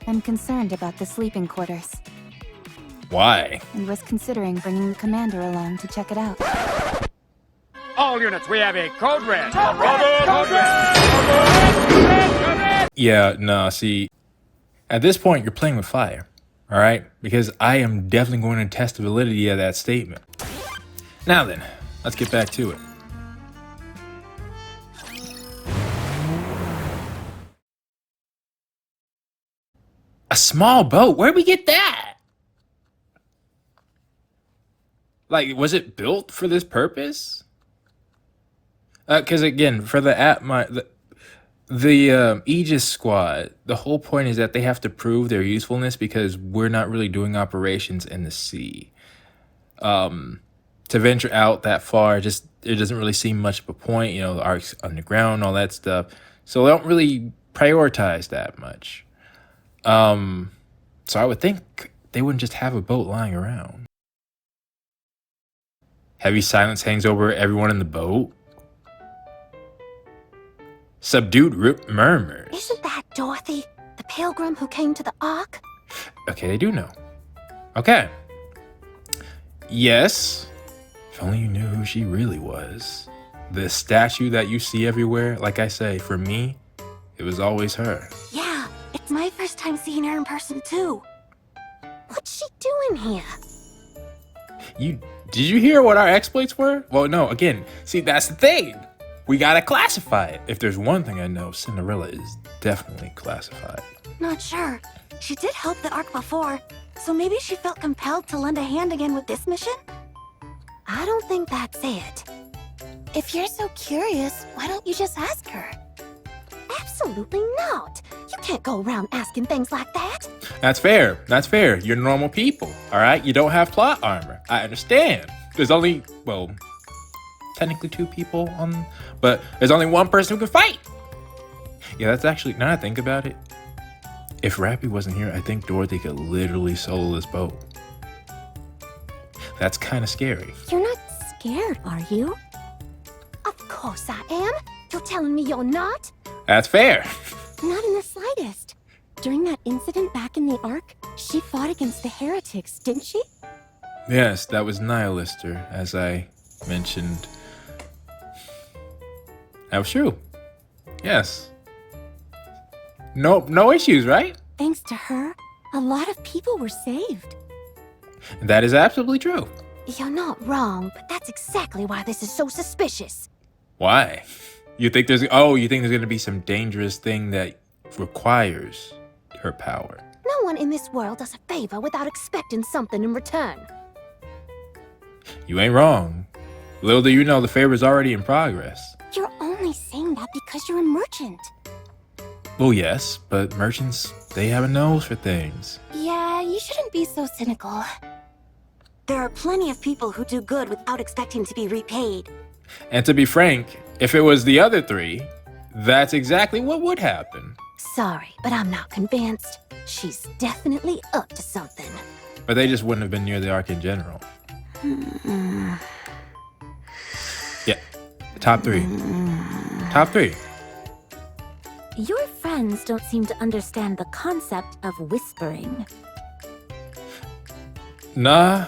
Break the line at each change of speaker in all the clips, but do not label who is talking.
I'm concerned about the sleeping quarters
Why?
and was considering bringing the commander along to check it out.
All units, we have a code red. Code red! Code red! Code red!
Yeah, no, see, at this point, you're playing with fire, all right? Because I am definitely going to test the validity of that statement. Now then, let's get back to it. A small boat? Where'd we get that? Like, was it built for this purpose? Because again, for the Aegis squad, the whole point is that they have to prove their usefulness because we're not really doing operations in the sea. To venture out that far, it doesn't really seem much of a point. You know, the Ark's underground, all that stuff. So they don't really prioritize that much. So I would think they wouldn't just have a boat lying around. Heavy silence hangs over everyone in the boat. Subdued murmurs.
Isn't that Dorothy, the pilgrim who came to the Ark?
Okay, they do know. Okay. Yes. If only you knew who she really was. The statue that you see everywhere, like I say, for me, it was always her.
Yeah, it's my first time seeing her in person too. What's she doing here?
Did you hear what our exploits were? Well, no, again, see, that's the thing. We gotta classify it. If there's one thing I know, Cinderella is definitely classified.
Not sure. She did help the Ark before, so maybe she felt compelled to lend a hand again with this mission? I don't think that's it. If you're so curious, why don't you just ask her? Absolutely not. You can't go around asking things like that.
That's fair. That's fair. You're normal people, all right? You don't have plot armor. I understand. There's only, well, technically 2 people on, but there's only 1 person who can fight. Yeah, that's actually, now that I think about it, if Rapi wasn't here, I think Dorothy could literally solo this boat. That's kind of scary.
You're not scared, are you? Of course I am. You're telling me you're not?
That's fair.
Not in the slightest. During that incident back in the Ark, she fought against the heretics, didn't she?
Yes, that was Nihilister, as I mentioned. That was true. Yes. No issues, right?
Thanks to her, a lot of people were saved.
That is absolutely true.
You're not wrong, but that's exactly why this is so suspicious.
Why? You think there's gonna be some dangerous thing that requires her power?
No one in this world does a favor without expecting something in return.
You ain't wrong. Little do you know the favor's already in progress.
You're only saying that because you're a merchant.
Well, yes, but merchants, they have a nose for things.
Yeah, you shouldn't be so cynical. There are plenty of people who do good without expecting to be repaid.
And to be frank, if it was the other 3, that's exactly what would happen.
Sorry, but I'm not convinced. She's definitely up to something.
But they just wouldn't have been near the Ark in general. Yeah, top 3. Top 3.
Your friends don't seem to understand the concept of whispering.
Nah,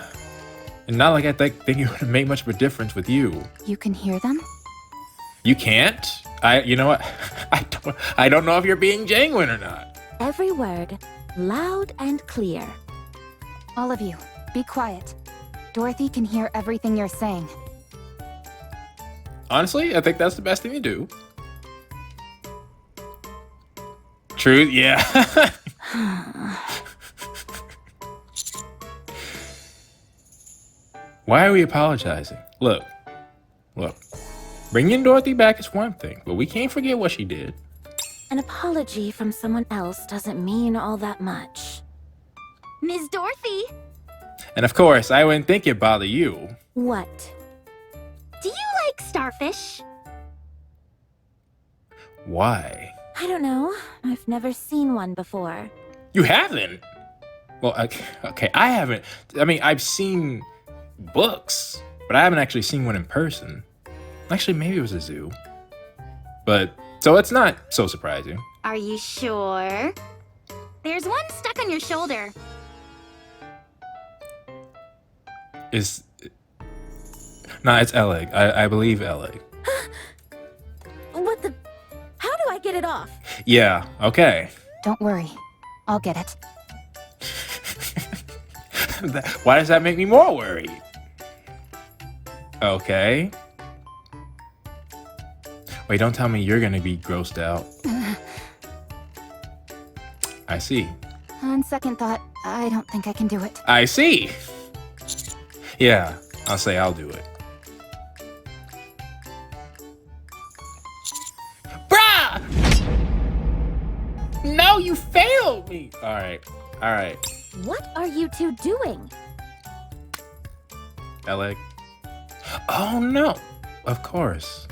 and not like I think it would make much of a difference with you.
You can hear them?
You can't? You know what? I don't know if you're being genuine or not.
Every word, loud and clear.
All of you, be quiet. Dorothy can hear everything you're saying.
Honestly, I think that's the best thing to do. True, yeah. Why are we apologizing? Look. Bringing Dorothy back is one thing, but we can't forget what she did.
An apology from someone else doesn't mean all that much. Ms. Dorothy!
And of course, I wouldn't think it'd bother you.
What? Do you like starfish?
Why?
I don't know. I've never seen one before.
You haven't? Well, okay, I haven't. I mean, I've seen books, but I haven't actually seen one in person. Actually, maybe it was a zoo. But, so it's not so surprising.
Are you sure? There's one stuck on your shoulder.
Nah, it's Eleg. I believe Eleg.
What the? How do I get it off?
Yeah, okay.
Don't worry. I'll get it.
Why does that make me more worried? Okay. Wait, don't tell me you're gonna be grossed out. I see.
On second thought, I don't think I can do it.
I see. Yeah, I'll say I'll do it. Bruh! No, you failed me. All right.
What are you two doing?
Eleg. Oh no. Of course.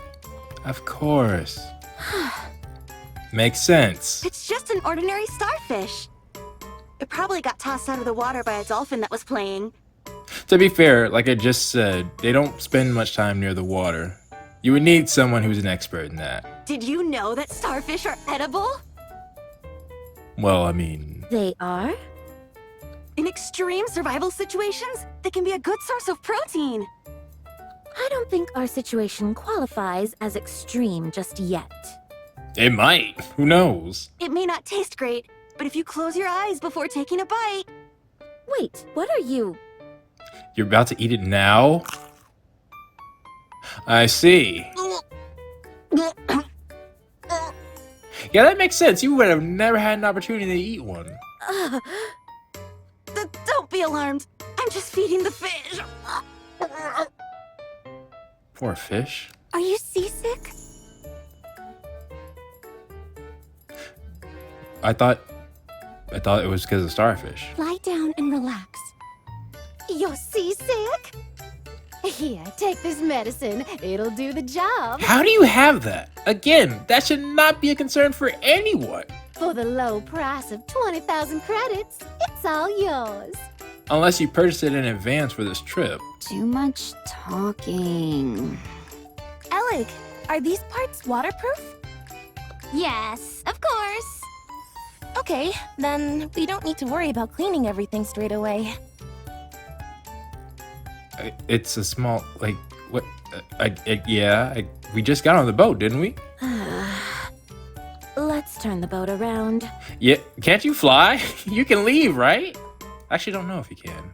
Makes sense.
It's just an ordinary starfish. It probably got tossed out of the water by a dolphin that was playing.
To be fair, like I just said, they don't spend much time near the water. You would need someone who's an expert in that.
Did you know that starfish are edible?
Well, I mean...
They are? In extreme survival situations, they can be a good source of protein. I don't think our situation qualifies as extreme just yet.
It might. Who knows?
It may not taste great, but if you close your eyes before taking a bite... Wait, what are you?
You're about to eat it now? I see. Yeah, that makes sense. You would have never had an opportunity to eat one.
Don't be alarmed. I'm just feeding the fish.
Poor fish.
Are you seasick?
I thought it was because of starfish.
Lie down and relax. You're seasick?
Here, take this medicine. It'll do the job.
How do you have that? Again, that should not be a concern for anyone.
For the low price of 20,000 credits, it's all yours.
Unless you purchased it in advance for this trip.
Too much talking.
Eleg, are these parts waterproof?
Yes, of course.
Okay, then we don't need to worry about cleaning everything straight away.
It's a small, like, what? We just got on the boat, didn't we?
Let's turn the boat around.
Yeah, can't you fly? You can leave, right? I actually don't know if you can.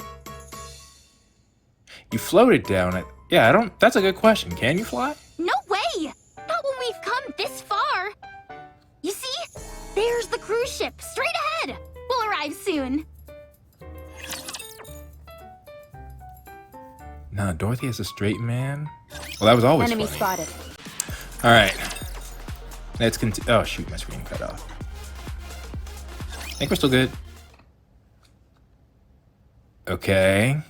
You floated down it. Yeah, that's a good question. Can you fly?
No way! Not when we've come this far. You see? There's the cruise ship, straight ahead. We'll arrive soon.
Nah, Dorothy is a straight man. Well, that was always
Enemy
funny.
spotted.
All right. Let's continue. Oh, shoot, my screen cut off. I think we're still good. Okay.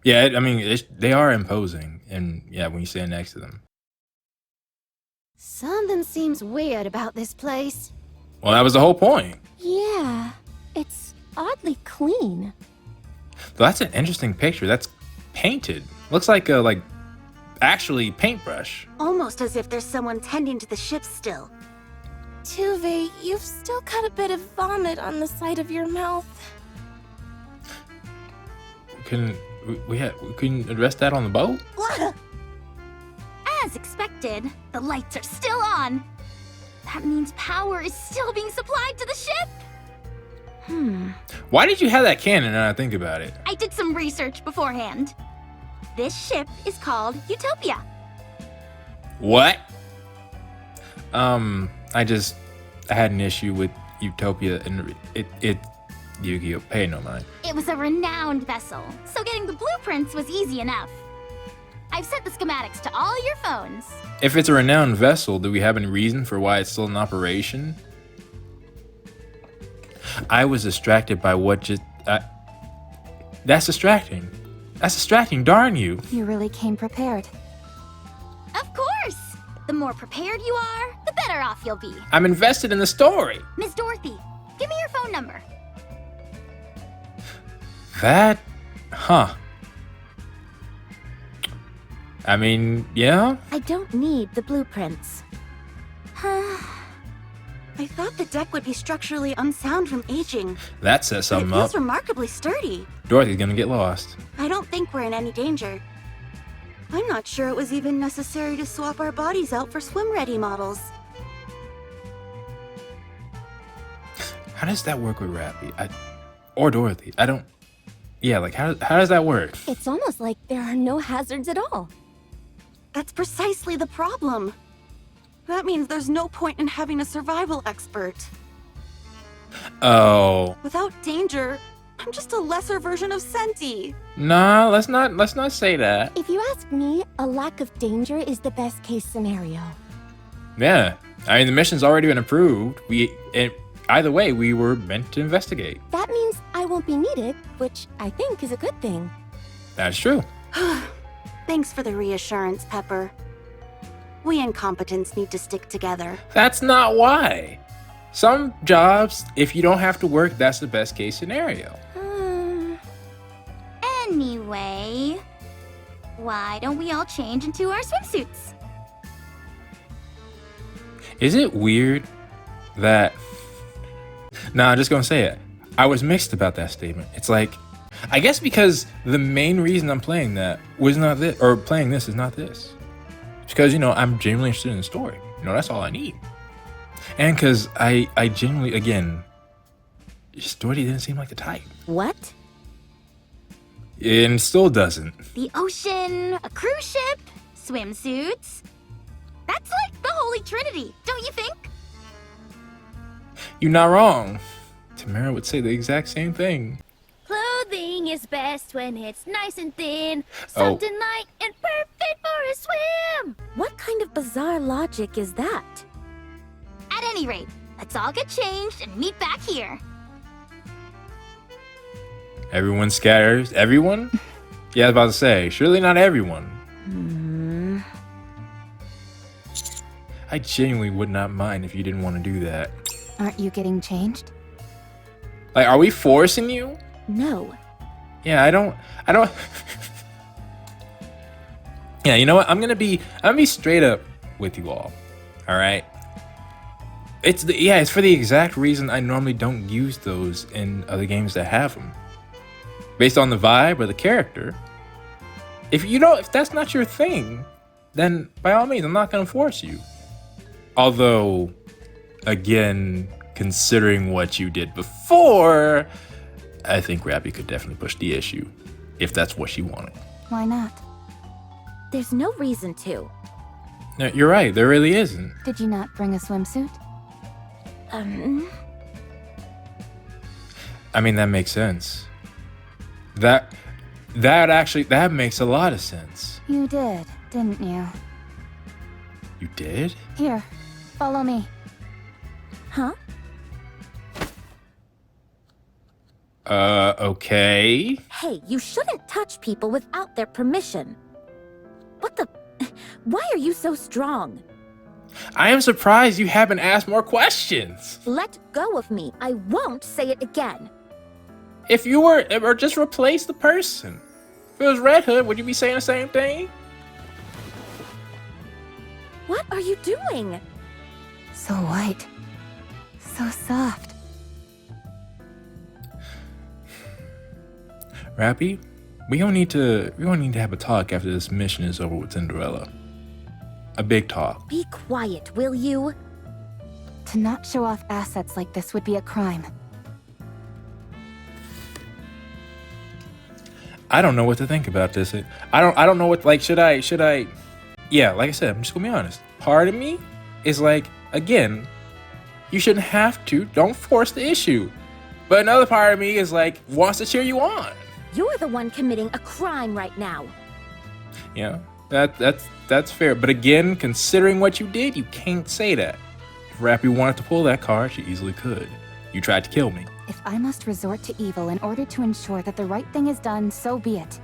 Yeah, I mean, they are imposing. And yeah, when you stand next to them.
Something seems weird about this place.
Well, that was the whole point.
Yeah, it's oddly clean.
That's an interesting picture. That's painted. Looks like a, actually paintbrush.
Almost as if there's someone tending to the ship still. Tuve, you've still got a bit of vomit on the side of your mouth.
We couldn't address that on the boat?
As expected, the lights are still on. That means power is still being supplied to the ship.
Why did you have that cannon now I think about it?
I did some research beforehand. This ship is called Utopia.
What? I had an issue with Utopia and it Yu-Gi-Oh! Pay no mind.
It was a renowned vessel, so getting the blueprints was easy enough. I've sent the schematics to all your phones.
If it's a renowned vessel, do we have any reason for why it's still in operation? I was distracted by what just... That's distracting. That's distracting, darn you.
You really came prepared.
Of course! The more prepared you are, the better off you'll be.
I'm invested in the story.
Miss Dorothy, give me your phone number.
That... Huh. I mean, yeah?
I don't need the blueprints. I thought the deck would be structurally unsound from aging,
That sets
but it
something
feels
up.
remarkably sturdy.
Dorothy's gonna get lost.
I don't think we're in any danger. I'm not sure it was even necessary to swap our bodies out for swim-ready models.
How does that work with Rapi? Or Dorothy? I don't... Yeah, like, how does that work?
It's almost like there are no hazards at all.
That's precisely the problem. That means there's no point in having a survival expert.
Oh.
Without danger, I'm just a lesser version of Senti.
Nah, let's not say that.
If you ask me, a lack of danger is the best case scenario.
Yeah. I mean, the mission's already been approved. Either way, we were meant to investigate.
That means I won't be needed, which I think is a good thing.
That's true.
Thanks for the reassurance, Pepper. We incompetents need to stick together.
That's not why. Some jobs, if you don't have to work, that's the best case scenario.
Anyway, why don't we all change into our swimsuits?
Is it weird that... Nah, I'm just gonna say it. I was mixed about that statement. It's like, I guess because the main reason I'm playing that was not this, or playing this is not this. It's because, you know, I'm genuinely interested in the story. You know, that's all I need. And because I genuinely, again, Dorothy didn't seem like the type.
What?
And still doesn't.
The ocean, a cruise ship, swimsuits. That's like the Holy Trinity, don't you think?
You're not wrong. Tamara would say the exact same thing.
Clothing is best when it's nice and thin,
Oh.
soft and light, and perfect for a swim. What kind of bizarre logic is that?
At any rate, let's all get changed and meet back here.
Everyone scatters. Everyone? Yeah, I was about to say, surely not everyone. I genuinely would not mind if you didn't want to do that.
Aren't you getting changed?
Like, are we forcing you?
No.
Yeah, I don't. Yeah, you know what? I'm gonna be straight up with you all. All right. It's for the exact reason I normally don't use those in other games that have them. Based on the vibe or the character. If that's not your thing, then by all means, I'm not gonna force you. Although, again, considering what you did before, I think Rapi could definitely push the issue, if that's what she wanted.
Why not?
There's no reason to.
No, you're right, there really isn't.
Did you not bring a swimsuit?
I mean, that makes sense. That makes a lot of sense.
You did, didn't you?
You did?
Here, follow me.
Huh?
Okay.
Hey, you shouldn't touch people without their permission. What the... Why are you so strong?
I am surprised you haven't asked more questions.
Let go of me. I won't say it again.
If you were, or just replace the person. If it was Red Hood, would you be saying the same thing?
What are you doing?
So white. So soft.
Rapi, we gonna need to have a talk after this mission is over with Cinderella. A big talk.
Be quiet, will you?
To not show off assets like this would be a crime.
I don't know what to think about this. I don't know what, like, should I? Yeah, like I said, I'm just gonna be honest. Part of me is like, again, you shouldn't have to. Don't force the issue. But another part of me is like, wants to cheer you on.
You're the one committing a crime right now.
Yeah, that's fair. But again, considering what you did, you can't say that. If Rapi wanted to pull that card, she easily could. You tried to kill me.
If I must resort to evil in order to ensure that the right thing is done, so be it.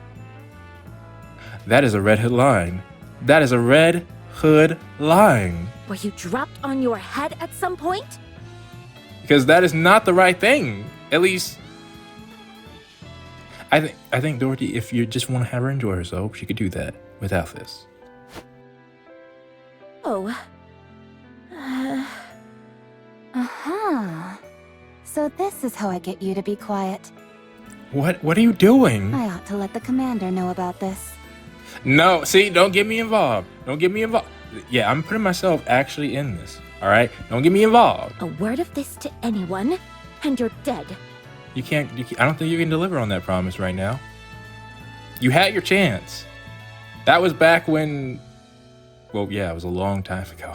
That is a Red Hood line. That is a Red Hood line.
Were you dropped on your head at some point?
Because that is not the right thing. At least, I think Dorothy, if you just want to have her enjoy herself, she could do that without this.
Oh.
So this is how I get you to be quiet.
What are you doing?
I ought to let the commander know about this.
No, see, don't get me involved. Don't get me involved. Yeah, I'm putting myself actually in this. All right? Don't get me involved.
A word of this to anyone, and you're dead.
You can't, I don't think you can deliver on that promise right now. You had your chance. That was back when, well, yeah, it was a long time ago.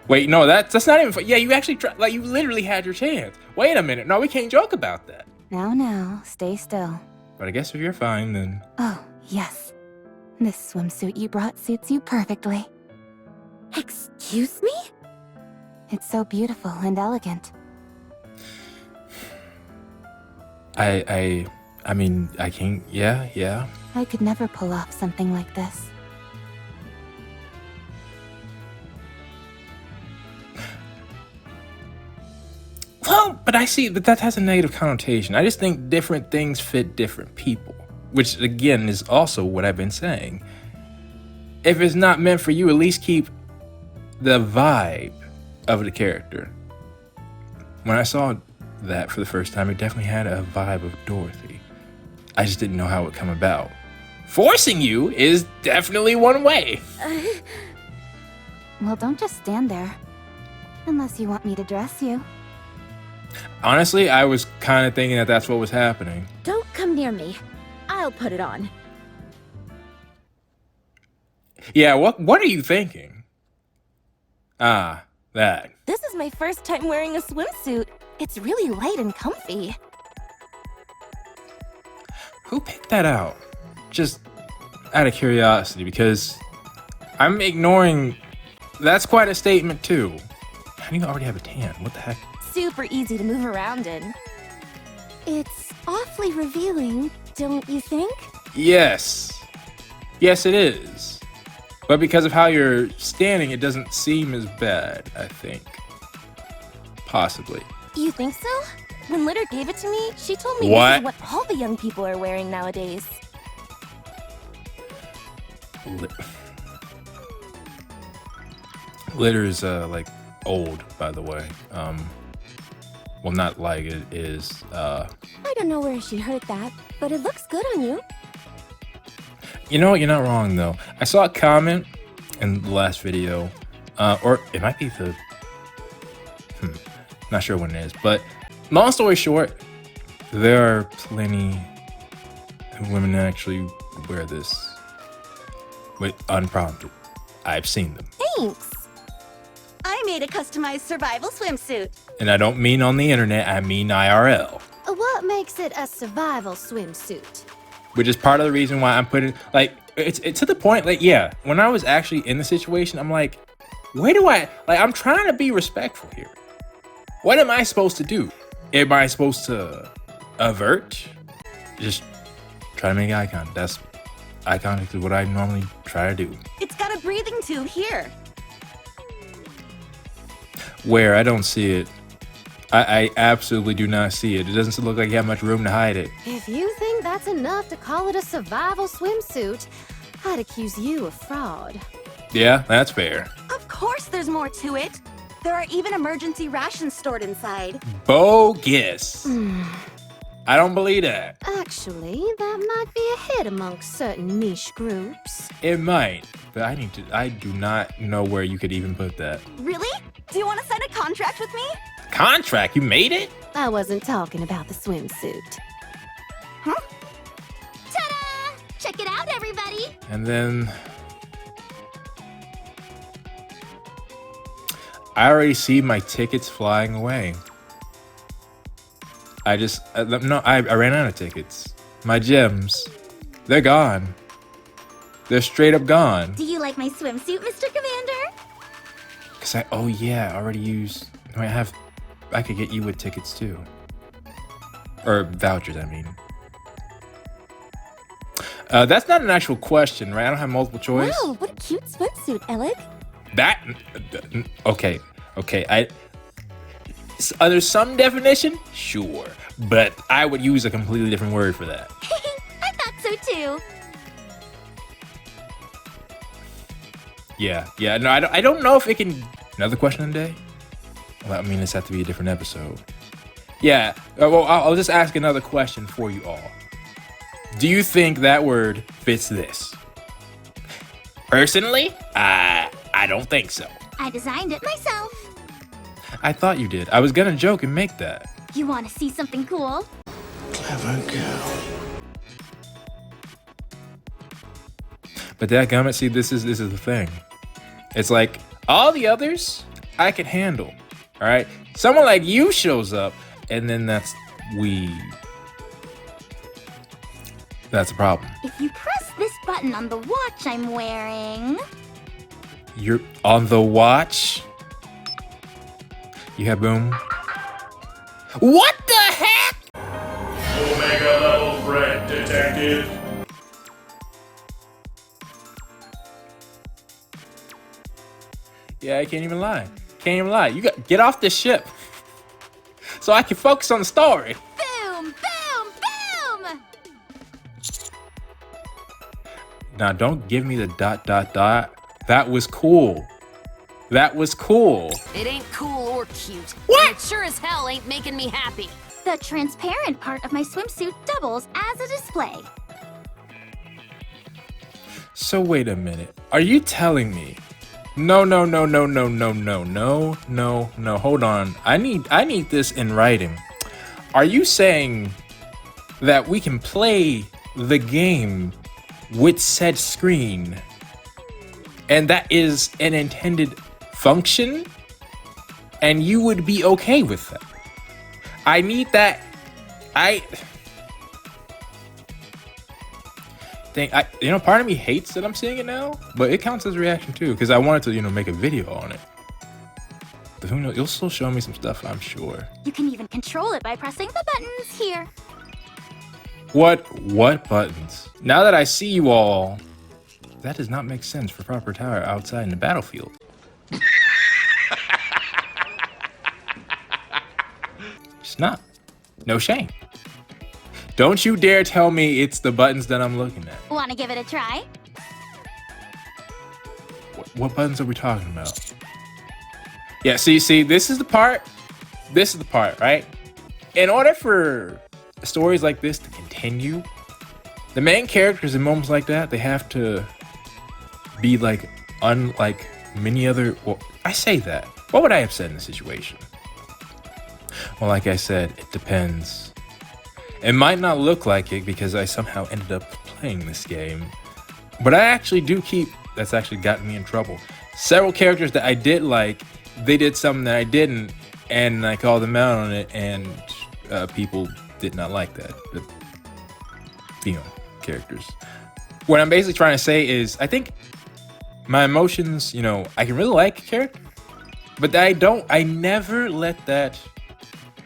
Wait, no, that's not even, yeah, you actually tried, like, you literally had your chance. Wait a minute. No, we can't joke about that.
Now, stay still.
But I guess if you're fine, then.
Oh, yes. This swimsuit you brought suits you perfectly.
Excuse me?
It's so beautiful and elegant.
I mean, I can't, yeah.
I could never pull off something like this.
Well, but I see that has a negative connotation. I just think different things fit different people, which again is also what I've been saying. If it's not meant for you, at least keep the vibe of the character. When I saw that for the first time, it definitely had a vibe of Dorothy. I just didn't know how it would come about. Forcing you is definitely one way.
Well, don't just stand there. Unless you want me to dress you.
Honestly, I was kind of thinking that that's what was happening.
Don't come near me. I'll put it on.
Yeah, what are you thinking? Ah, that.
This is my first time wearing a swimsuit. It's really light and comfy.
Who picked that out? Just out of curiosity, because I'm ignoring. That's quite a statement too. How do you already have a tan? What the heck?
Super easy to move around in. It's awfully revealing, don't you think?
Yes. Yes, it is. But because of how you're standing, it doesn't seem as bad, I think. Possibly.
You think so? When Litter gave it to me, she told me
What?
this is what all the young people are wearing nowadays.
Glitter is like old, by the way. Well, not like it is.
I don't know where she heard that, but it looks good on you.
You know what? You're not wrong though. I saw a comment in the last video, or it might be the. Not sure when it is, but long story short, there are plenty of women that actually wear this with unprompted. I've seen them.
Thanks. I made a customized survival swimsuit.
And I don't mean on the internet, I mean IRL.
What makes it a survival swimsuit?
Which is part of the reason why I'm putting, like, it's to the point, like, yeah, when I was actually in the situation, I'm like, where do I'm trying to be respectful here. What am I supposed to do? Am I supposed to avert? Just try to make eye contact. That's eye contact is what I normally try to do.
It's got a breathing tube here.
Where? I don't see it. I absolutely do not see it. It doesn't look like you have much room to hide it.
If you think that's enough to call it a survival swimsuit, I'd accuse you of fraud.
Yeah, that's fair.
Of course there's more to it. There are even emergency rations stored inside.
Bogus. I don't believe that.
Actually, that might be a hit amongst certain niche groups.
It might, but I do not know where you could even put that.
Really? Do you want to sign a contract with me?
Contract? You made it?
I wasn't talking about the swimsuit.
Ta-da! Check it out, everybody!
And then I already see my tickets flying away. I ran out of tickets. My gems, they're gone. They're straight up gone.
Do you like my swimsuit, Mr. Commander?
Cause I already used. I could get you with tickets too, or vouchers. I mean, that's not an actual question, right? I don't have multiple choice.
Wow, what a cute swimsuit, Alec.
Okay. Under some definition, sure, but I would use a completely different word for that.
I thought so too.
Yeah. No, I don't know if it can. Another question of the day? Well, I mean, this has to be a different episode. Yeah. Well, I'll just ask another question for you all. Do you think that word fits this? Personally, I don't think so.
I designed it myself.
I thought you did. I was gonna joke and make that.
You want to see something cool?
Clever girl.
But dadgummit, see, this is the thing. It's like all the others I can handle. All right, someone like you shows up, and then that's a problem.
If you press this button on the watch I'm wearing...
You're on the watch? You have boom. What the heck?
Omega level threat detected.
Yeah, I can't even lie. Can't even lie. You got get off this ship so I can focus on the story.
Boom! Boom! Boom!
Now, don't give me the ... That was cool. That was cool.
It ain't cool or cute.
What?
And it sure as hell ain't making me happy.
The transparent part of my swimsuit doubles as a display.
So wait a minute. Are you telling me? No. Hold on. I need this in writing. Are you saying that we can play the game with said screen, and that is an intended function, and you would be okay with that? I need that. I think part of me hates that I'm seeing it now, but it counts as a reaction too, because I wanted to make a video on it. But who knows? You'll still show me some stuff, I'm sure.
You can even control it by pressing the buttons here.
What buttons? Now that I see you all, that does not make sense for proper tower outside in the battlefield. It's not. No shame. Don't you dare tell me it's the buttons that I'm looking at.
Want to give it a try?
What buttons are we talking about? Yeah, see, this is the part, right? In order for stories like this to continue, the main characters in moments like that, they have to be like unlike many other, well, I say that. What would I have said in the situation? Well, like I said, it depends. It might not look like it because I somehow ended up playing this game, but I actually do keep, that's actually gotten me in trouble. Several characters that I did like, they did something that I didn't, and I called them out on it, and people did not like that. Characters. What I'm basically trying to say is, I think my emotions, I can really like a character, but I never let that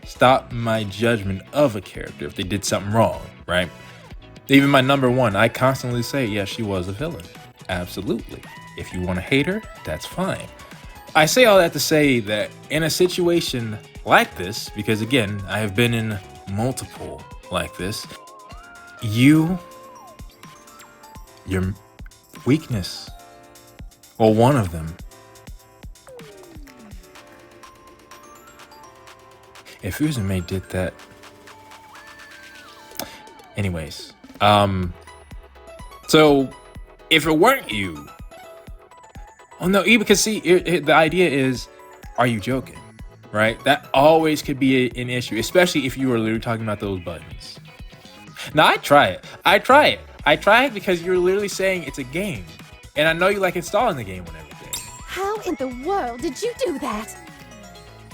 stop my judgment of a character if they did something wrong, right? Even my number one, I constantly say, yeah, she was a villain. Absolutely. If you want to hate her, that's fine. I say all that to say that in a situation like this, because again, I have been in multiple like this, your weakness, or one of them, if Uzume did that, anyways, so if it weren't you, oh no, because see, the idea is, are you joking, right? That always could be an issue, especially if you were literally talking about those buttons. Now I try it because you're literally saying it's a game, and I know you like installing the game and everything.
How in the world did you do that?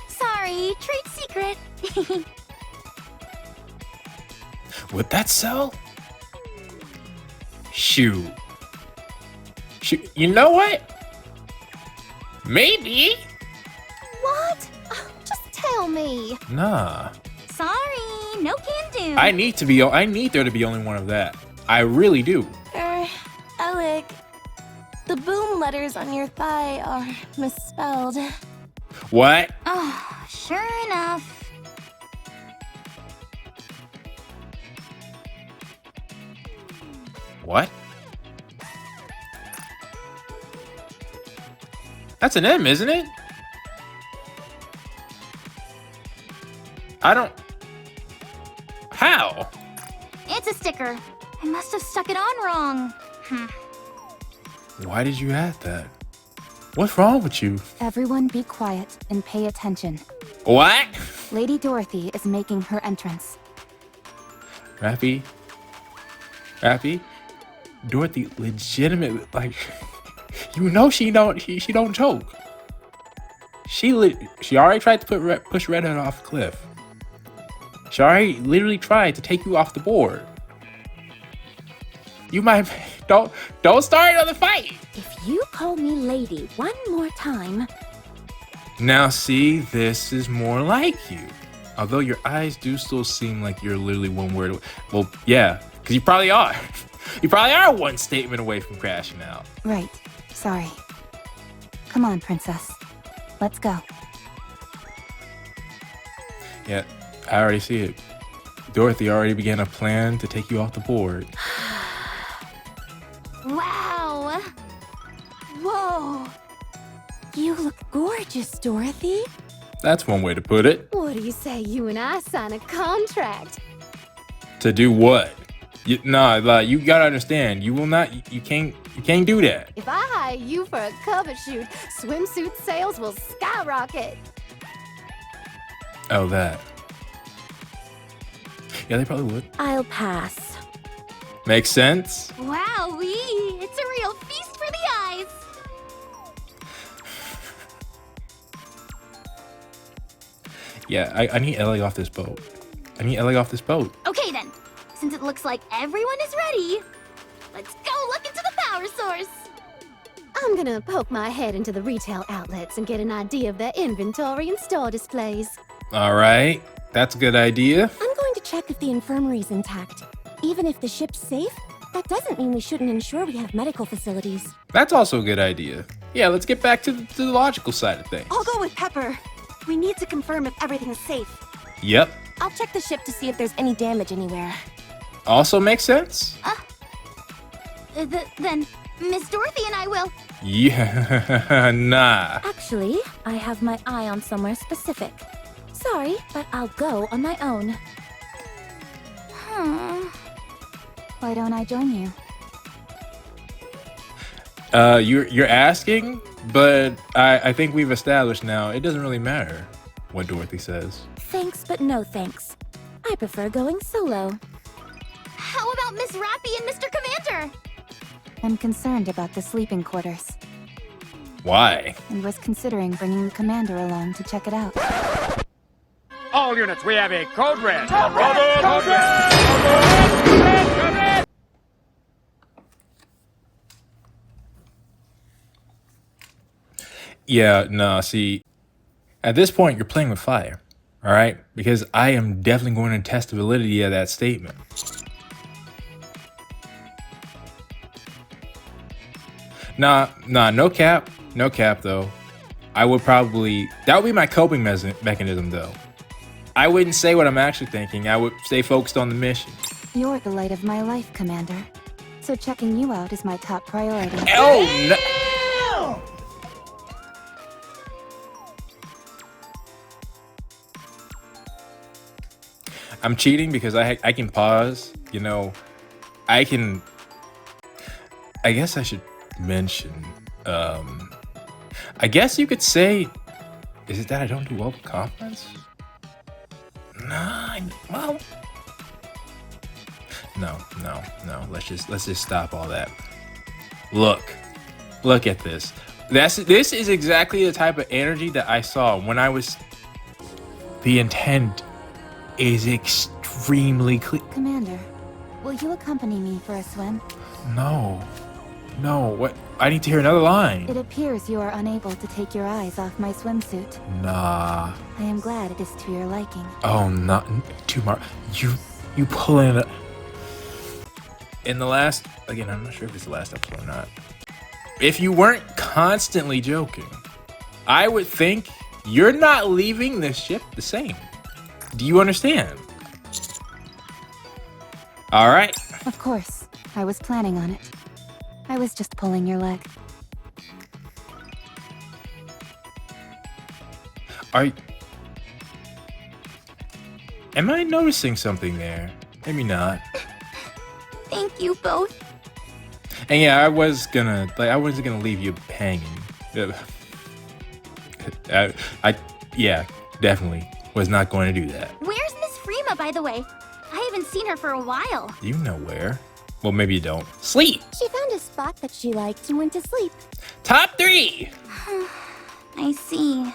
Sorry, trade secret.
Would that sell? Shoot. You know what? Maybe.
What? Oh, just tell me.
Nah.
Sorry, no can do.
I need there to be only one of that. I really do.
Alec, the boom letters on your thigh are misspelled.
What?
Oh, sure enough.
What? That's an M, isn't it? I don't... How?
It's a sticker. I must have stuck it on wrong.
Why did you add that? What's wrong with you?
Everyone be quiet and pay attention.
What?
Lady Dorothy is making her entrance.
Rapi? Dorothy legitimately, like, you know she don't joke. She already tried to push Red Hood off a cliff. She already literally tried to take you off the board. You might don't start another fight.
If you call me lady one more time...
Now see, this is more like you. Although your eyes do still seem like you're literally one word away. Well, yeah, because you probably are. You probably are one statement away from crashing out.
Right. Sorry. Come on, princess. Let's go.
Yeah, I already see it. Dorothy already began a plan to take you off the board.
Wow.
Whoa. You look gorgeous, Dorothy.
That's one way to put it.
What do you say you and I sign a contract?
To do what? You gotta understand. You will not. You can't do that.
If I hire you for a cover shoot, swimsuit sales will skyrocket.
Oh, that. Yeah, they probably would.
I'll pass.
Makes sense.
Wowee. It's a real feast for the eyes.
Yeah, I need Ellie off this boat.
Okay then. Since it looks like everyone is ready, let's go look into the power source.
I'm gonna poke my head into the retail outlets and get an idea of their inventory and store displays.
All right, that's a good idea.
I'm going to check if the infirmary's intact. Even if the ship's safe, that doesn't mean we shouldn't ensure we have medical facilities.
That's also a good idea. Yeah, let's get back to the logical side of things.
I'll go with Pepper. We need to confirm if everything's safe.
Yep.
I'll check the ship to see if there's any damage anywhere.
Also makes sense.
Then Miss Dorothy and I will.
Yeah, nah.
Actually, I have my eye on somewhere specific. Sorry, but I'll go on my own.
Why don't I join you?
You're asking, but I think we've established now it doesn't really matter what Dorothy says.
Thanks, but no thanks. I prefer going solo.
How about Miss Rapi and Mr. Commander?
I'm concerned about the sleeping quarters
Why?
and was considering bringing the commander along to check it out.
All units, we have a code red. Code red! Code red! Code red! Code red!
Yeah, no, see, at this point, you're playing with fire, all right? Because I am definitely going to test the validity of that statement. Nah, no cap though. I would probably, that would be my coping mechanism though. I wouldn't say what I'm actually thinking. I would stay focused on the mission.
You're the light of my life, Commander. So checking you out is my top priority.
Oh, no. I'm cheating because I can pause, you know, I guess I should mention, I guess you could say, is it that I don't do well with compliments? Nah, well, no, let's just stop all that. Look at this. This is exactly the type of energy that I saw when I was, the intent is extremely clear.
Commander, will you accompany me for a swim?
No, what? I need to hear another line.
It appears you are unable to take your eyes off my swimsuit.
Nah.
I am glad it is to your liking.
Oh, not too much. You pulling it. In the last, again, I'm not sure if it's the last episode or not. If you weren't constantly joking, I would think you're not leaving this ship the same. Do you understand? All right.
Of course, I was planning on it. I was just pulling your leg.
Am I noticing something there? Maybe not.
Thank you both.
And yeah, I wasn't gonna leave you hanging. Yeah, definitely was not going to do that.
Where's Miss Freema, by the way? I haven't seen her for a while.
You know where. Well, maybe you don't. Sleep!
She found a spot that she liked and went to sleep.
Top 3!
I see.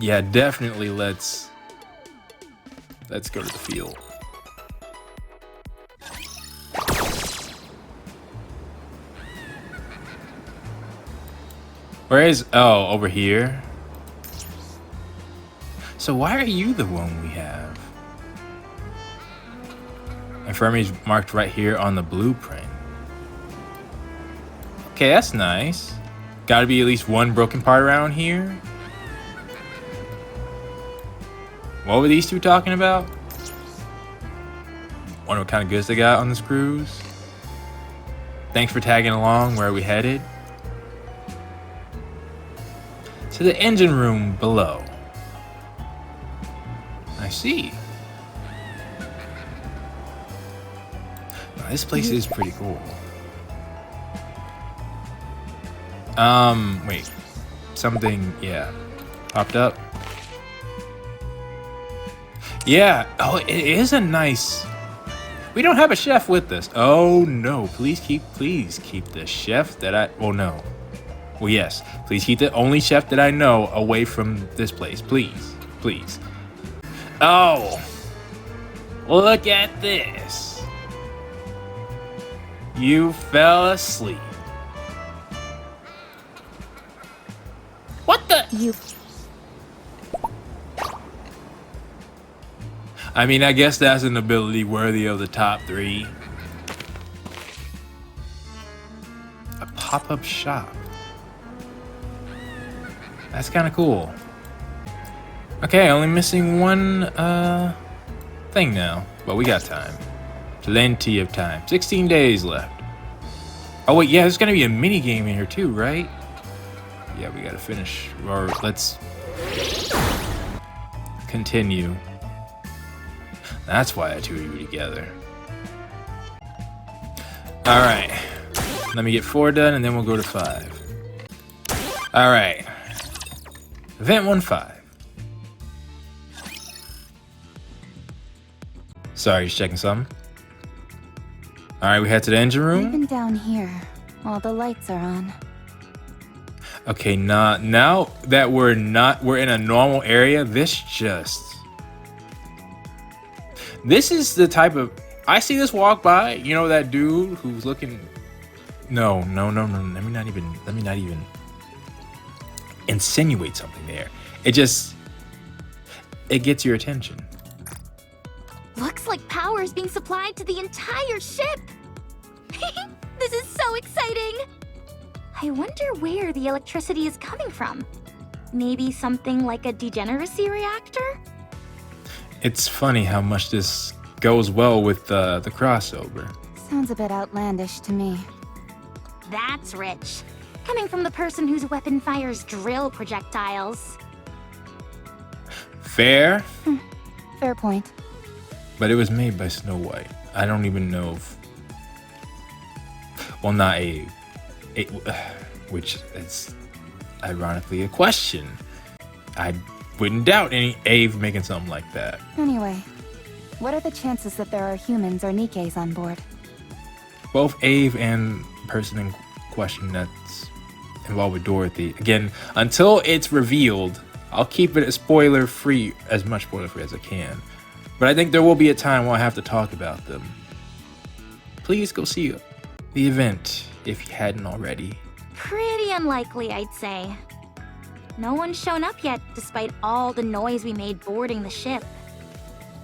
Yeah, definitely let's go to the field. Where is, oh, over here? So why are you the one we have? Infirmary's marked right here on the blueprint. Okay, that's nice. Gotta be at least one broken part around here. What were these two talking about? Wonder what kind of goods they got on this cruise. Thanks for tagging along. Where are we headed? To the engine room below. I see. Now, this place is pretty cool. Wait. Something, yeah. Popped up. Yeah. Oh, it is a nice... We don't have a chef with us. Oh, no. Please keep the chef that I... Oh, no. Well, yes. Please keep the only chef that I know away from this place. Please. Please. Oh. Look at this. You fell asleep. What the?
You...
I mean, I guess that's an ability worthy of the top 3. A pop-up shop. That's kind of cool. Okay, only missing one thing now, but we got time. Plenty of time. 16 days left. Oh wait, yeah, there's gonna be a mini game in here too, right? Yeah, we gotta finish, or let's continue. That's why I two of you together. All right, let me get 4 done, and then we'll go to 5. All right, event 1-5. Sorry, just checking something. All right, we head to the engine room.
Even down here, all the lights are on.
Okay, now that we're in a normal area, this is the type of... I see this walk by, you know, that dude who's looking... No. Let me not even insinuate something there. It gets your attention.
Looks like power is being supplied to the entire ship. This is so exciting. I wonder where the electricity is coming from. Maybe something like a degeneracy reactor?
It's funny how much this goes well with the crossover.
Sounds a bit outlandish to me.
That's rich. Coming from the person whose weapon fires drill projectiles.
Fair,
Fair point.
but it was made by Snow White. I don't even know if... Well, not which is ironically a question. I wouldn't doubt any Ave making something like that.
Anyway, what are the chances that there are humans or Nikkes on board?
Both Ave and the person in question that's involved with Dorothy. Again, until it's revealed, I'll keep it as much spoiler-free as I can. But I think there will be a time where I have to talk about them. Please go see the event if you hadn't already.
Pretty unlikely, I'd say. No one's shown up yet, despite all the noise we made boarding the ship.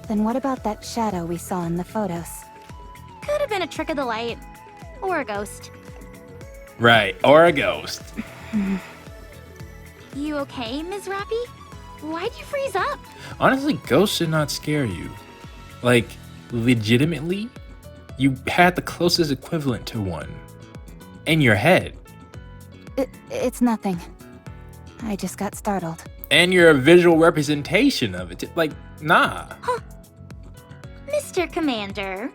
Then what about that shadow we saw in the photos?
Could have been a trick of the light. Or a ghost.
Right, or a ghost.
You okay, Ms. Rapi? Why'd you freeze up?
Honestly, ghosts should not scare you. Like, legitimately, you had the closest equivalent to one. In your head.
It's nothing. I just got startled.
And you're a visual representation of it. Like, nah.
Mr. Commander,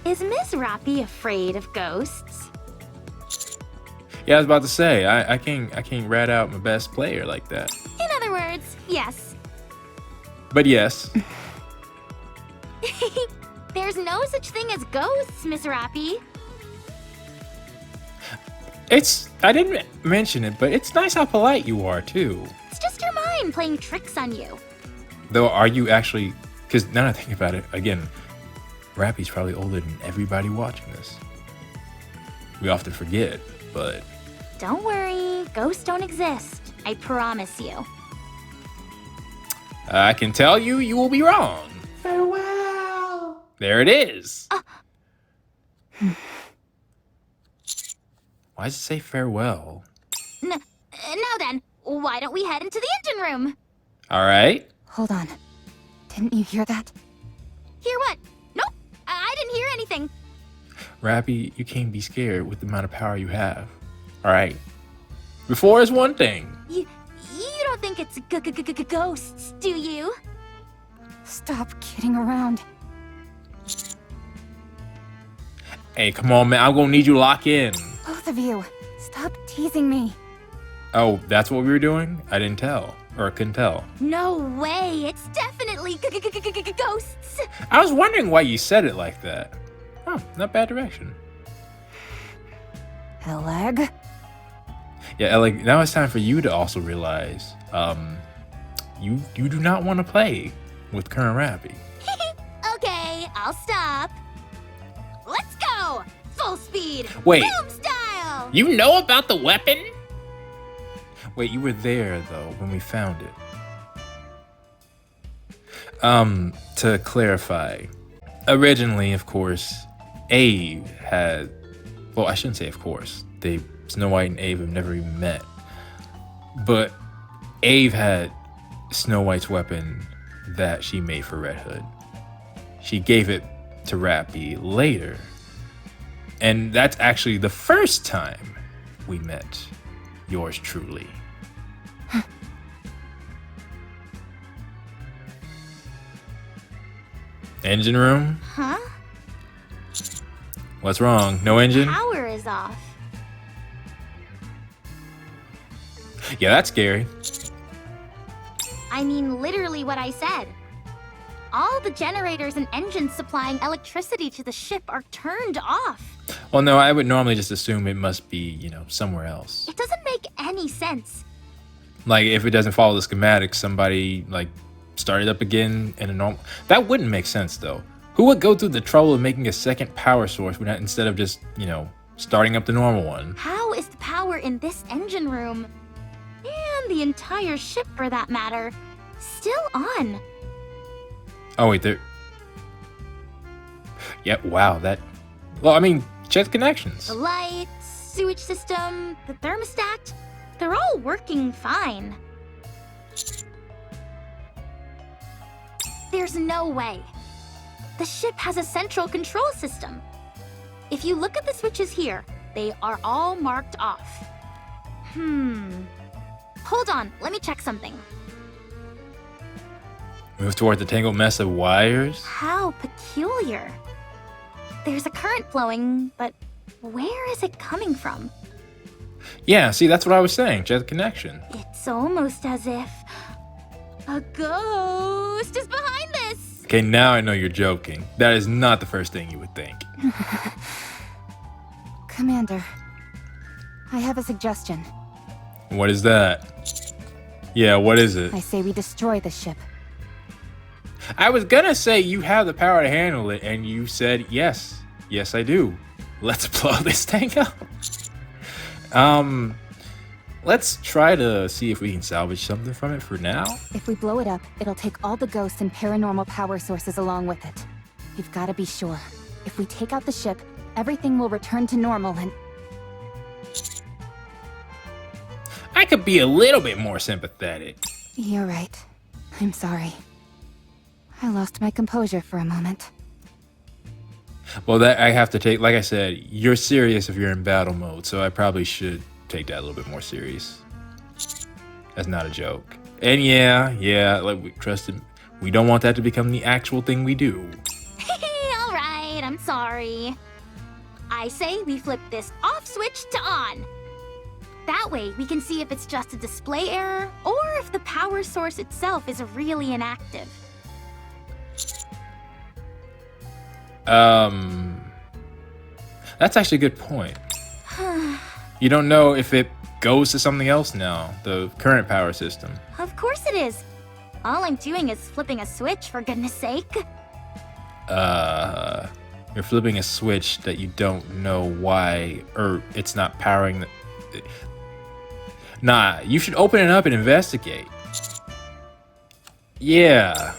is Miss Rapi afraid of ghosts?
Yeah, I was about to say, I can't rat out my best player like that.
In other words, yes.
But yes.
There's no such thing as ghosts, Miss Rapi.
I didn't mention it, but it's nice how polite you are too.
It's just your mind playing tricks on you.
Though, are you actually, because now that I think about it, again, Rapi's probably older than everybody watching this. We often forget, but...
Don't worry, ghosts don't exist. I promise you.
I can tell you, you will be wrong. Farewell. There it is. Why does it say farewell?
Now then, why don't we head into the engine room?
All right.
Hold on. Didn't you hear that?
Hear what? Nope, I didn't hear anything.
Rapi, you can't be scared with the amount of power you have. All right. Before is one thing.
You don't think it's ghosts, do you?
Stop kidding around.
Hey, come on, man. I'm going to need you to lock in.
Both of you, stop teasing me.
Oh, that's what we were doing? I didn't tell. Or I couldn't tell.
No way, it's definitely ghosts.
I was wondering why you said it like that. Oh, not bad direction.
Eleg?
Yeah, Eleg, now it's time for you to also realize you do not want to play with current Rapi.
Okay, I'll stop. Let's go! Full speed!
Wait.
Boom style!
You know about the weapon? Wait, you were there, though, when we found it. To clarify, originally, of course, Ave had... Well, I shouldn't say of course. Snow White and Ave have never even met. But Ave had Snow White's weapon that she made for Red Hood. She gave it to Rapi later. And that's actually the first time we met yours truly. Engine room?
Huh?
What's wrong? No engine?
Power is off.
Yeah, that's scary.
I mean literally what I said. All the generators and engines supplying electricity to the ship are turned off.
Well, no, I would normally just assume it must be, somewhere else.
It doesn't make any sense.
Like, if it doesn't follow the schematics, somebody, started up again in a normal... That wouldn't make sense, though. Who would go through the trouble of making a second power source instead of just, starting up the normal one?
How is the power in this engine room, and the entire ship for that matter, still on?
Oh, wait, there... Yeah, wow, that... Well, I mean, check the connections.
The lights, sewage system, the thermostat, they're all working fine. There's no way. The ship has a central control system. If you look at the switches here, they are all marked off. Hold on, let me check something.
Move toward the tangled mess of wires.
How peculiar. There's a current flowing, but where is it coming from?
Yeah, see, that's what I was saying. Check the connection.
It's almost as if a ghost is behind this.
Okay, now I know you're joking. That is not the first thing you would think.
Commander, I have a suggestion.
What is that? Yeah, what is it?
I say we destroy the ship.
I was gonna say you have the power to handle it, and you said yes. Yes, I do. Let's blow this thing up. Let's try to see if we can salvage something from it for now.
If we blow it up, it'll take all the ghosts and paranormal power sources along with it. You've got to be sure. If we take out the ship, everything will return to normal and...
I could be a little bit more sympathetic.
You're right. I'm sorry. I lost my composure for a moment.
Well, that I have to take, like I said, you're serious if you're in battle mode, so I probably should take that a little bit more serious. That's not a joke. And yeah, like trust him. We don't want that to become the actual thing we do.
All right, I'm sorry. I say we flip this off switch to on. That way, we can see if it's just a display error or if the power source itself is really inactive.
That's actually a good point. You don't know if it goes to something else now, the current power system.
Of course it is. All I'm doing is flipping a switch, for goodness sake.
You're flipping a switch that you don't know why, or it's not powering the... Nah, you should open it up and investigate. Yeah.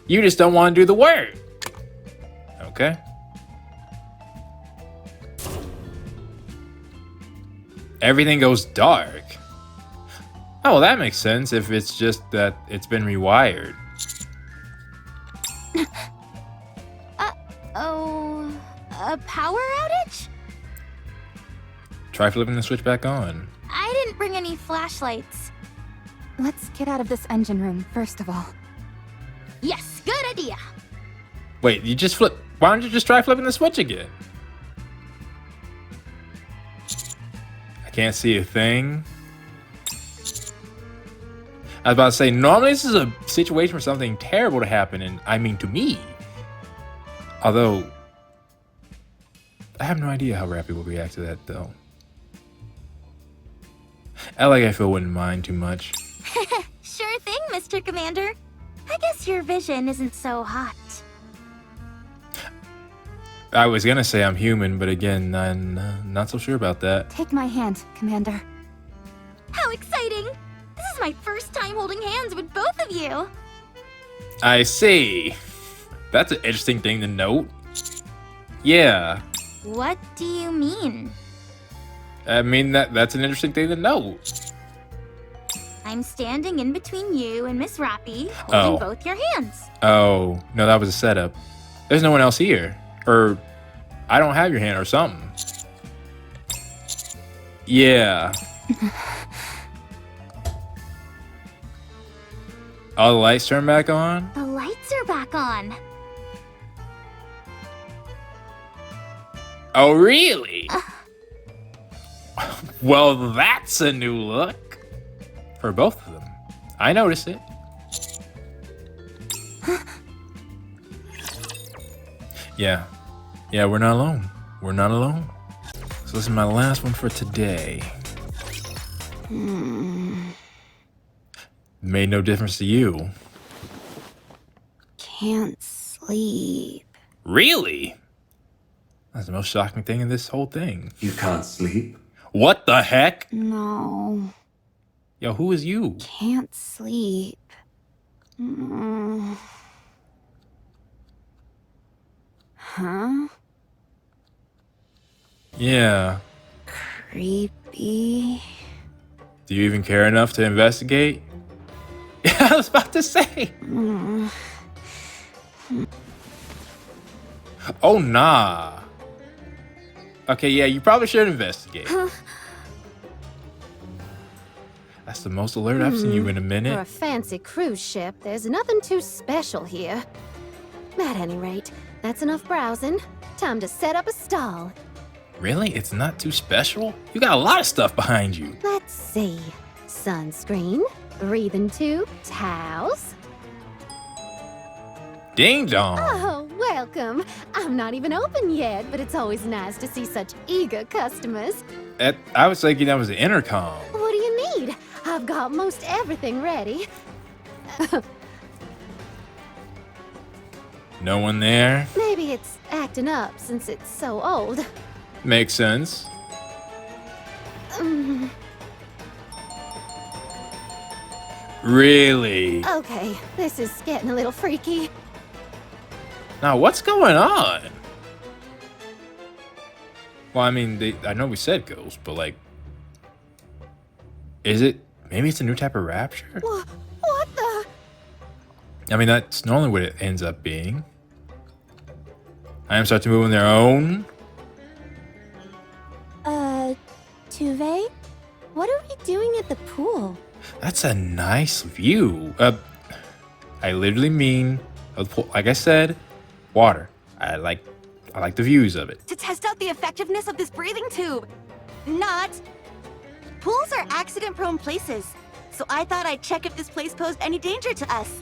You just don't want to do the work. Okay. Everything goes dark. Oh, well, that makes sense if it's just that it's been rewired.
Oh, a power outage?
Try flipping the switch back on.
I didn't bring any flashlights.
Let's get out of this engine room, first of all.
Yes, good idea.
Wait, you just flip. Why don't you just try flipping the switch again? I can't see a thing. I was about to say, normally this is a situation for something terrible to happen, and I mean to me. Although, I have no idea how Rapi will react to that, though. I feel wouldn't mind too much.
Sure thing, Mr. Commander. I guess your vision isn't so hot.
I was gonna say I'm human, but again, I'm not so sure about that.
Take my hand, Commander.
How exciting! This is my first time holding hands with both of you.
I see. That's an interesting thing to note. Yeah.
What do you mean?
I mean, that's an interesting thing to note.
I'm standing in between you and Miss Rapi, holding both your hands.
Oh, no, that was a setup. There's no one else here. Or, I don't have your hand or something. Yeah. All the lights turn back on?
The lights are back on.
Oh, really? Well, that's a new look. For both of them. I noticed it. Yeah. Yeah, we're not alone. We're not alone. So this is my last one for today. Made no difference to you.
Can't sleep.
Really? That's the most shocking thing in this whole thing.
You can't sleep?
What the heck?
No,
Yo, who is you?
can't sleep. Huh?
Yeah.
Creepy.
Do you even care enough to investigate? I was about to say. Oh, nah. Okay, yeah, you probably should investigate. That's the most alert I've seen you in a
For a
minute.
fancy cruise ship, there's nothing too special here. At any rate, that's enough browsing. Time to set up a stall.
Really? It's not too special? You got a lot of stuff behind you.
Let's see. Sunscreen, breathing tube, towels.
Ding dong.
Oh, welcome. I'm not even open yet, but it's always nice to see such eager customers.
I was thinking that was the intercom.
What do you need? I've got most everything ready.
No one there?
Maybe it's acting up since it's so old.
Makes sense. Really?
Okay, this is getting a little freaky.
Now, what's going on? Well, I mean, I know we said ghosts, but like, is it? Maybe it's a new type of rapture?
What the?
I mean, that's normally what it ends up being. Items start to move on their own.
Tuve? What are we doing at the pool?
That's That's a nice view. I literally mean, like I said, water. I like the views of it.
To test out the effectiveness of this breathing tube. Not. Pools are accident-prone places, so I thought I'd check if this place posed any danger to us.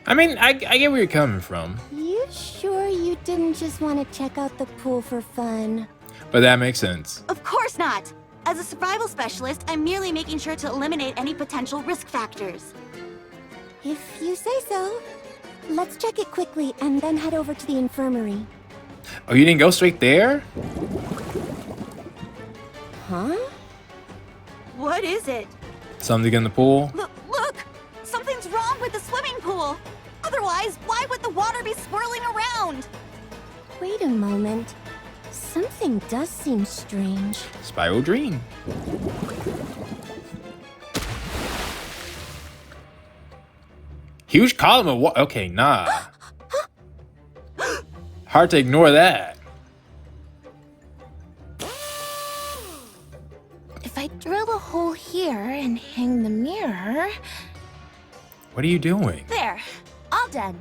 I mean, I get where you're coming from.
You sure you didn't just want to check out the pool for fun?
But that makes sense.
Of course not. As a survival specialist, I'm merely making sure to eliminate any potential risk factors.
If you say so. Let's check it quickly and then head over to the infirmary.
Oh, you didn't go straight there?
Huh?
What is it?
Something in the pool?
Look! Something's wrong with the swimming pool! Otherwise, why would the water be swirling around?
Wait a moment. Something does seem strange.
Spiral Dream. Huge column of water. Okay, nah. Hard to ignore that.
If I drill a hole here and hang the mirror...
What are you doing?
There. All done.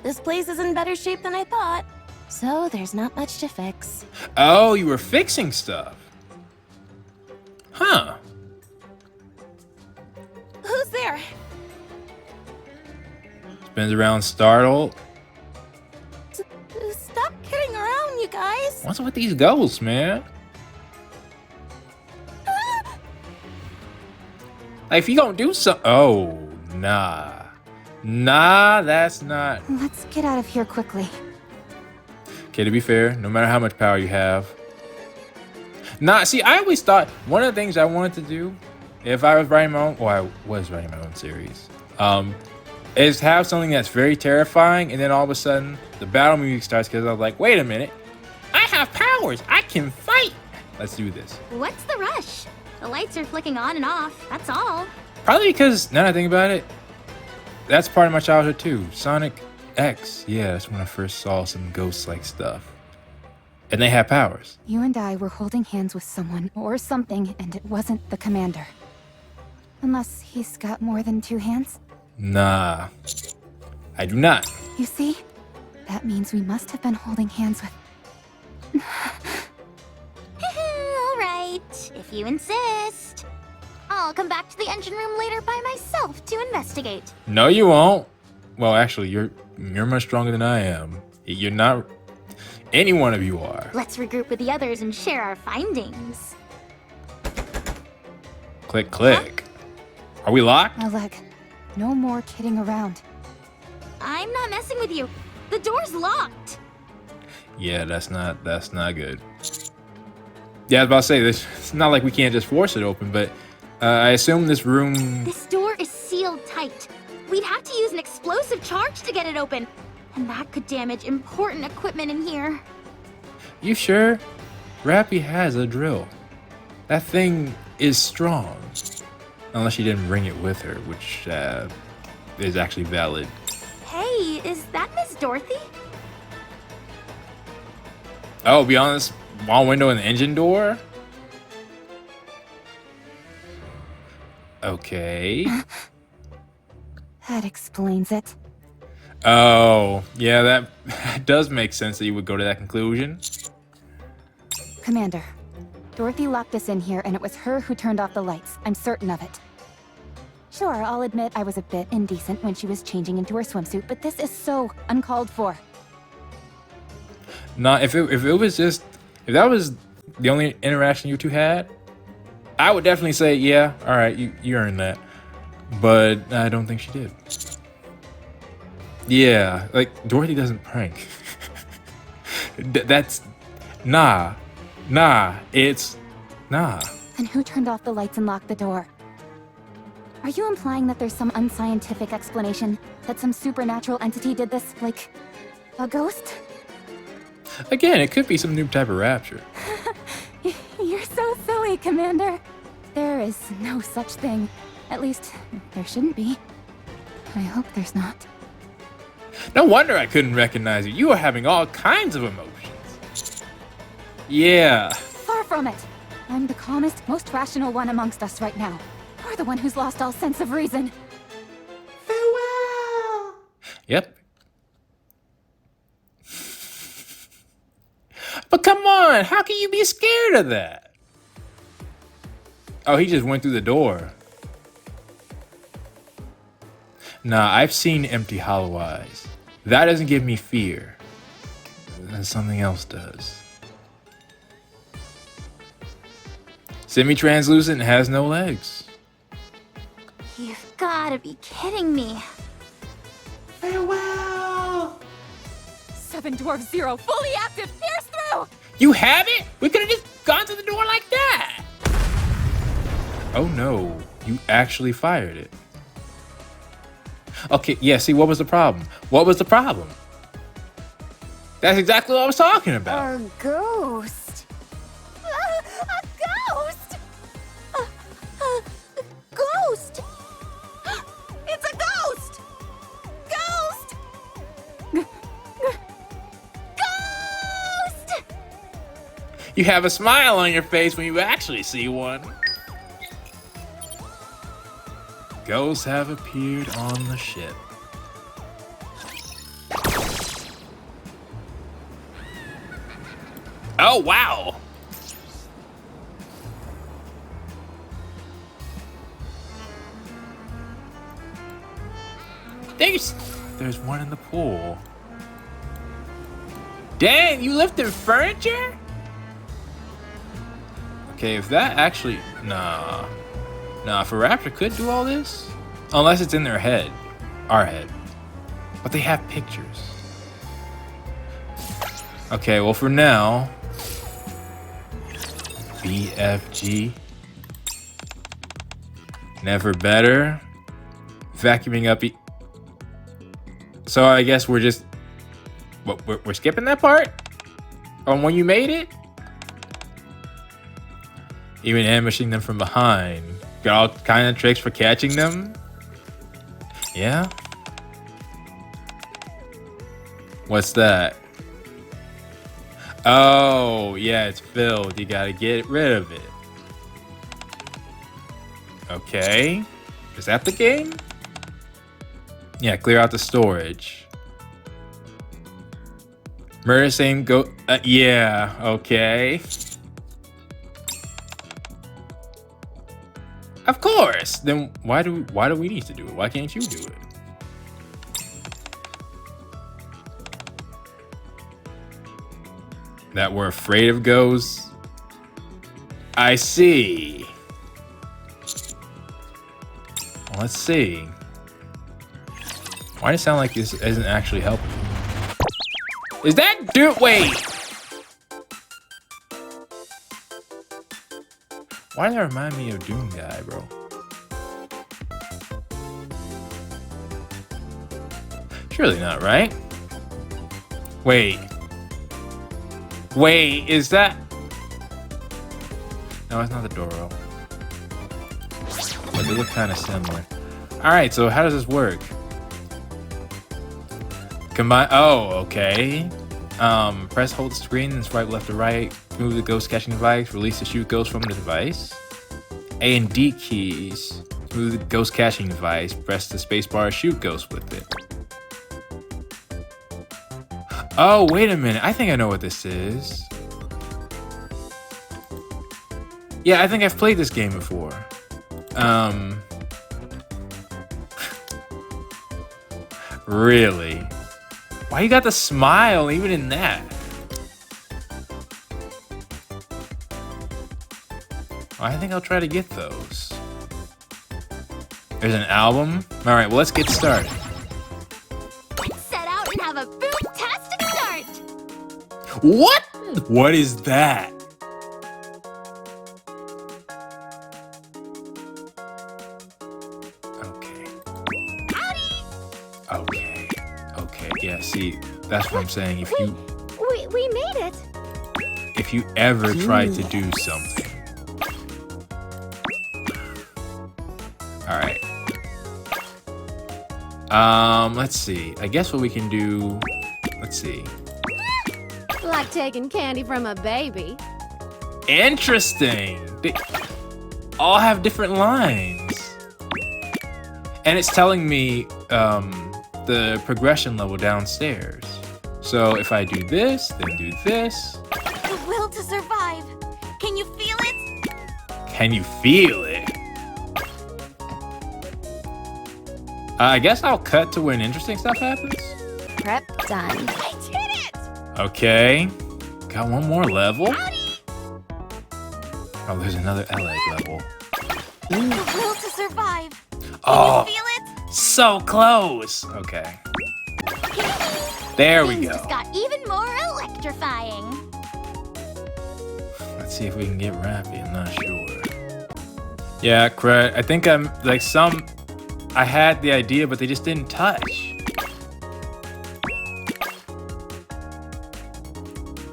This place is in better shape than I thought. So there's not much to fix.
Oh, you were fixing stuff. Huh.
Who's there?
Spins around startled.
Stop kidding around, you guys.
What's with these ghosts, man? Like, if you don't do something... Oh, nah. Nah, that's not...
Let's get out of here quickly.
Okay, to be fair, no matter how much power you have. Nah, see, I always thought one of the things I wanted to do, if I was writing my own... Well, I was writing my own series. Is have something that's very terrifying, and then all of a sudden, the battle music starts because I was like, wait a minute. I have powers. I can fight. Let's do this.
What's the rush? The lights are flicking on and off, that's all.
Probably because, now that I think about it, that's part of my childhood too. Sonic X. Yeah, that's when I first saw some ghost-like stuff. And they have powers.
You and I were holding hands with someone or something, and it wasn't the commander. Unless he's got more than two hands?
Nah. I do not.
You see? That means we must have been holding hands with...
All right, if you insist. I'll come back to the engine room later by myself to investigate.
No, you won't. Well, actually, you're much stronger than I am. You're not... Any one of you are.
Let's regroup with the others and share our findings.
Click, click. Are we locked?
Oleg, no more kidding around.
I'm not messing with you. The door's locked.
Yeah, that's not good. Yeah, I was about to say, it's not like we can't just force it open, but I assume this room...
This door is sealed tight. We'd have to use an explosive charge to get it open. And that could damage important equipment in here.
You sure? Rapi has a drill. That thing is strong. Unless she didn't bring it with her, which is actually valid.
Hey, is that Miss Dorothy?
Oh, beyond this wall window and the engine door? Okay.
That explains it.
Oh, yeah, that does make sense that you would go to that conclusion.
Commander, Dorothy locked us in here, and it was her who turned off the lights. I'm certain of it. Sure, I'll admit I was a bit indecent when she was changing into her swimsuit, but this is so uncalled for.
Nah, if that was the only interaction you two had, I would definitely say, yeah, all right, you earned that. But I don't think she did. Yeah, like, Dorothy doesn't prank. That's... Nah. It's... Nah.
And who turned off the lights and locked the door? Are you implying that there's some unscientific explanation? That some supernatural entity did this? Like, a ghost?
Again, it could be some new type of rapture.
You're so silly, Commander. There is no such thing. At least, there shouldn't be. I hope there's not.
No wonder I couldn't recognize you. You were having all kinds of emotions. Yeah.
Far from it. I'm the calmest, most rational one amongst us right now. You're the one who's lost all sense of reason.
Farewell. Yep. But come on, how can you be scared of that? Oh, he just went through the door. Nah, I've seen empty hollow eyes. That doesn't give me fear. Then something else does. Semi-translucent has no legs.
You've gotta be kidding me.
Farewell!
7 Dwarf 0, fully active, pierce through!
You have it? We could have just gone to the door like that. Oh no, you actually fired it. Okay, yeah, see, what was the problem? What was the problem? That's exactly what I was talking about.
A ghost.
A ghost!
A ghost! It's a ghost! Ghost!
Ghost!
You have a smile on your face when you actually see one. Ghosts have appeared on the ship. Oh, wow. There's one in the pool. Dang, you lifted furniture? Okay, if that actually... Nah, if a raptor could do all this, unless it's in their head, our head. But they have pictures. Okay, well for now, BFG. Never better. Vacuuming up. So I guess we're just, we're skipping that part on when you made it. Even ambushing them from behind. Got all kind of tricks for catching them. Yeah. What's that? Oh, yeah, it's filled. You gotta get rid of it. Okay. Is that the game? Yeah, clear out the storage. Murder same go. Yeah, okay. Of course. Then why do we need to do it? Why can't you do it? That we're afraid of ghosts? I see. Well, let's see. Why does it sound like this isn't actually helping? Is that dude? Wait. Why does that remind me of Doom Guy, bro? Surely not, right? Wait, is that... No, it's not the Doro. But they look kind of similar. Alright, so how does this work? Combine... Oh, okay. Press hold the screen and swipe left to right. Move the ghost catching device. Release the shoot ghost from the device. A and D keys. Move the ghost catching device. Press the spacebar to shoot ghost with it. Oh, wait a minute. I think I know what this is. Yeah, I think I've played this game before. Really? Why you got the smile even in that? I think I'll try to get those. There's an album. All right, well, let's get started.
Let's set out and have a boom-tastic start.
What? What is that? Okay.
Howdy!
Okay. Yeah, see, that's what I'm saying. If you...
We made it.
If you ever try to do something... Alright. Let's see. I guess what we can do... Let's see.
Like taking candy from a baby.
Interesting. They all have different lines. And it's telling me the progression level downstairs. So if I do this, then do this.
The will to survive. Can you feel it?
Can you feel it? I guess I'll cut to when interesting stuff happens.
Prep done.
I did it!
Okay. Got one more level.
Howdy!
Oh, there's another LA level.
The will to survive.
Oh,
Can you feel it?
so close. Okay. There we
Things
go.
just got even more electrifying.
Let's see if we can get Rapi. I'm not sure. Yeah, correct. I think I'm like I had the idea, but they just didn't touch.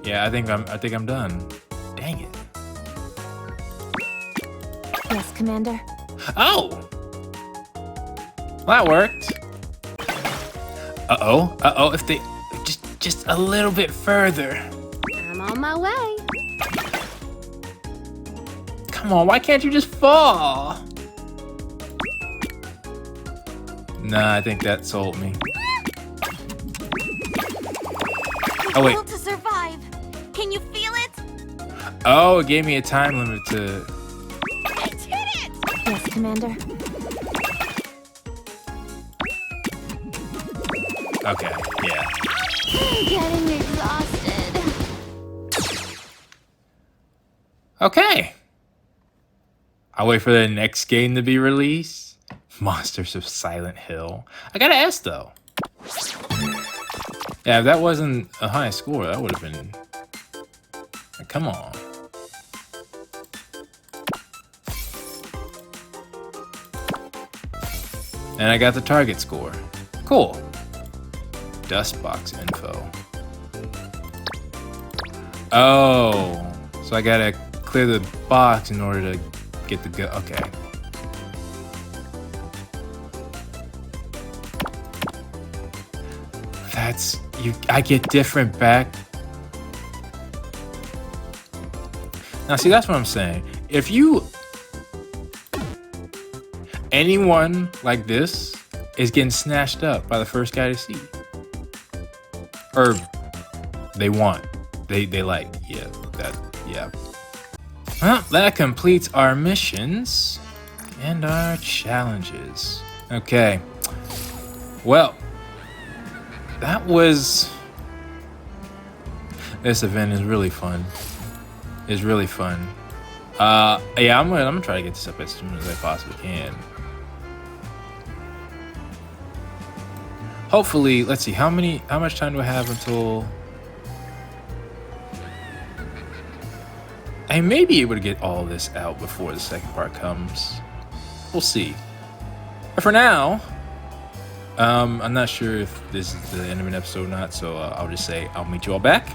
Yeah, I think I'm done. Dang it.
Yes, Commander.
Oh! Well, that worked. Uh-oh. Uh-oh, if they just a little bit further.
I'm on my way.
Come on, why can't you just fall? Nah, I think that sold me. Oh, wait.
The will to survive. Can you feel it?
Oh, it gave me a time limit to...
I did it!
Yes, Commander.
Okay, yeah.
I'm getting exhausted.
Okay. I'll wait for the next game to be released. Monsters of Silent Hill. I gotta ask though. Yeah, if that wasn't a high score, that would have been... Like, come on. And I got the target score. Cool. Dust box info. Oh, so I gotta clear the box in order to get the go. Okay. That's you. I get different back. Now, see, that's what I'm saying. If anyone like this is getting snatched up by the first guy to see, or they like, yeah, that, yeah. Well, that completes our missions and our challenges. Okay. Well, this event is really fun. It's really fun. Yeah, I'm gonna try to get this up as soon as I possibly can. Hopefully, let's see, how much time do I have until I may be able to get all this out before the second part comes. We'll see. But for now, I'm not sure if this is the end of an episode or not, so I'll just say I'll meet you all back